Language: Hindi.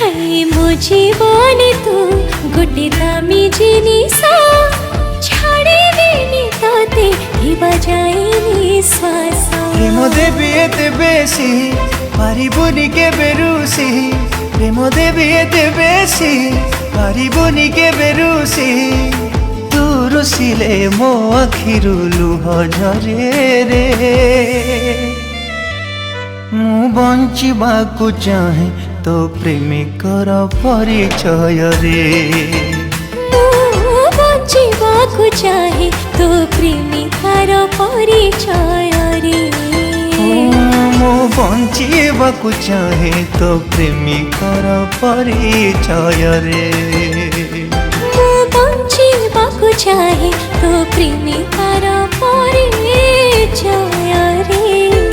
हाय मो जीवन तू गोटे दामी जिनिस छाड़ेनि तोते हिबा जाए निश्वास प्रेम देवी एते बेसी पारिबुनि केबे रुसी प्रेम देवी एते बेसी पारिबुनि केबे रुसी तू रुसिले मो आखिरु लुह झरे रे मु बंचिबाकु चाहे तो प्रेमिकर परिचय रे मु बंचिबाकु चाहे तो प्रेमिकर परिचय रे मु बंचिबाकु चाहे तो प्रेमिकर परिचय रे मु बंचिबाकु चाहे तो प्रेमिकर परिचय रे।